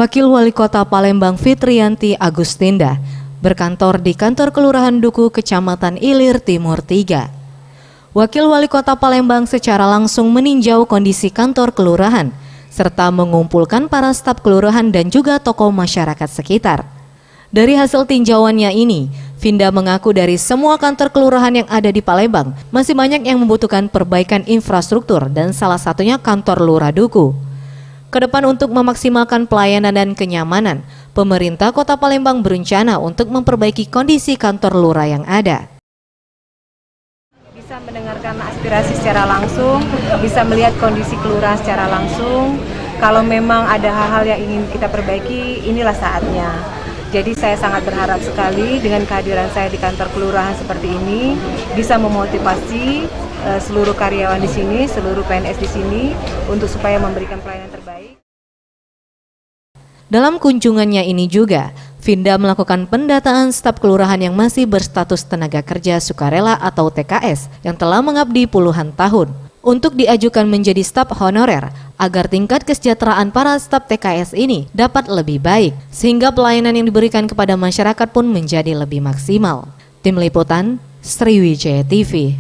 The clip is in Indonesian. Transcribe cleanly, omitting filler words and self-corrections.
Wakil Wali Kota Palembang Fitriyanti Agustinda berkantor di kantor Kelurahan Duku, Kecamatan Ilir Timur 3. Wakil Wali Kota Palembang secara langsung meninjau kondisi kantor kelurahan, serta mengumpulkan para staf kelurahan dan juga tokoh masyarakat sekitar. Dari hasil tinjauannya ini, Finda mengaku dari semua kantor kelurahan yang ada di Palembang, masih banyak yang membutuhkan perbaikan infrastruktur dan salah satunya kantor Lurah Duku. Kedepan untuk memaksimalkan pelayanan dan kenyamanan, pemerintah Kota Palembang berencana untuk memperbaiki kondisi kantor lurah yang ada. Bisa mendengarkan aspirasi secara langsung, bisa melihat kondisi kelurahan secara langsung. Kalau memang ada hal-hal yang ingin kita perbaiki, inilah saatnya. Jadi saya sangat berharap sekali dengan kehadiran saya di kantor kelurahan seperti ini bisa memotivasi seluruh karyawan di sini, seluruh PNS di sini untuk supaya memberikan pelayanan terbaik. Dalam kunjungannya ini juga, Finda melakukan pendataan staf kelurahan yang masih berstatus tenaga kerja sukarela atau TKS yang telah mengabdi puluhan tahun untuk diajukan menjadi staf honorer agar tingkat kesejahteraan para staf TKS ini dapat lebih baik sehingga pelayanan yang diberikan kepada masyarakat pun menjadi lebih maksimal. Tim Liputan, Sriwijaya TV.